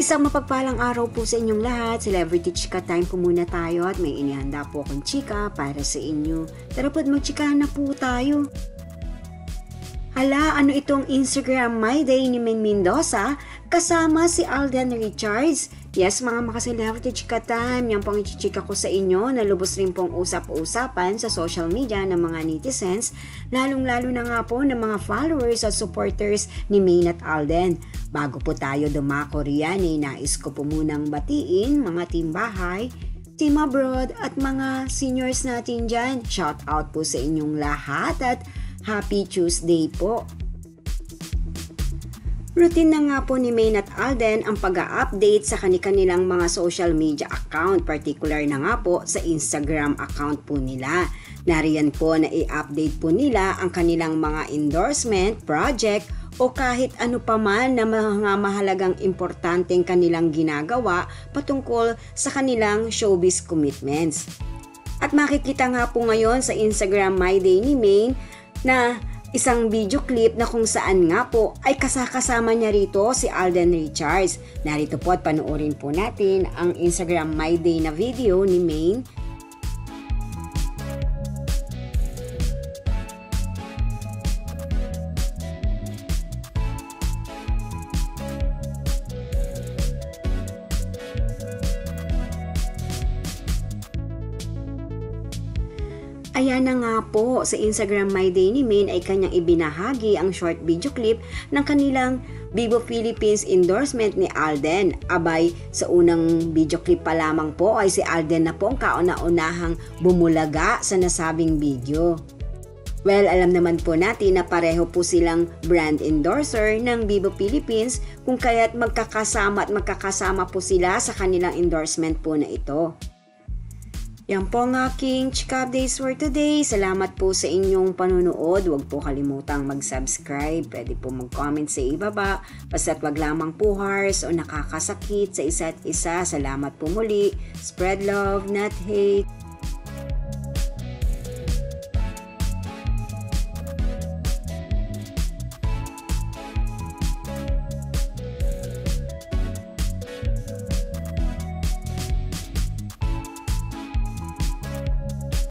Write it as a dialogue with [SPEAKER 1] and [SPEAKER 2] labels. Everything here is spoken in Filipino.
[SPEAKER 1] Isang mapagpalang araw po sa inyong lahat. Celebrity Chika Time po muna tayo at may inihanda po akong chika para sa inyo. Tara po't magchikahan na po tayo. Hala, ano itong Instagram My Day ni Min Mendoza kasama si Alden Richards? Yes, mga maka-celebrity chika time, yan pong ichichika ko sa inyo na lubos rin pong usap-usapan sa social media ng mga netizens, lalong-lalo na nga po ng mga followers at supporters ni Maine at Alden. Bago po tayo dumako riyan, nais ko po munang batiin mga team bahay, team abroad at mga seniors natin dyan. Shout out po sa inyong lahat at Happy Tuesday po! Routine na nga po ni Maine at Alden ang pag-a-update sa kanilang mga social media account, particular na nga po sa Instagram account po nila. Nariyan po na i-update po nila ang kanilang mga endorsement, project o kahit ano pa man na mga mahalagang importanteng kanilang ginagawa patungkol sa kanilang showbiz commitments. At makikita nga po ngayon sa Instagram My Day ni Maine na isang video clip na kung saan nga po ay kasama niya rito si Alden Richards. Narito po at panoorin po natin ang Instagram My Day na video ni Maine. Ayan na nga po, sa Instagram My Day ni Maine ay kanyang ibinahagi ang short video clip ng kanilang Vivo Philippines endorsement ni Alden. Abay, sa unang video clip pa lamang po ay si Alden na po ang kauna-unahang bumulaga sa nasabing video. Well, alam naman po natin na pareho po silang brand endorser ng Vivo Philippines kung kaya't magkakasama po sila sa kanilang endorsement po na ito. Yan po ang aking chika updates for today. Salamat po sa inyong panunood. Huwag po kalimutang mag-subscribe. Pwede po mag-comment sa ibaba. Basta't wag lamang po harsh o nakakasakit sa isa't isa. Salamat po muli. Spread love, not hate.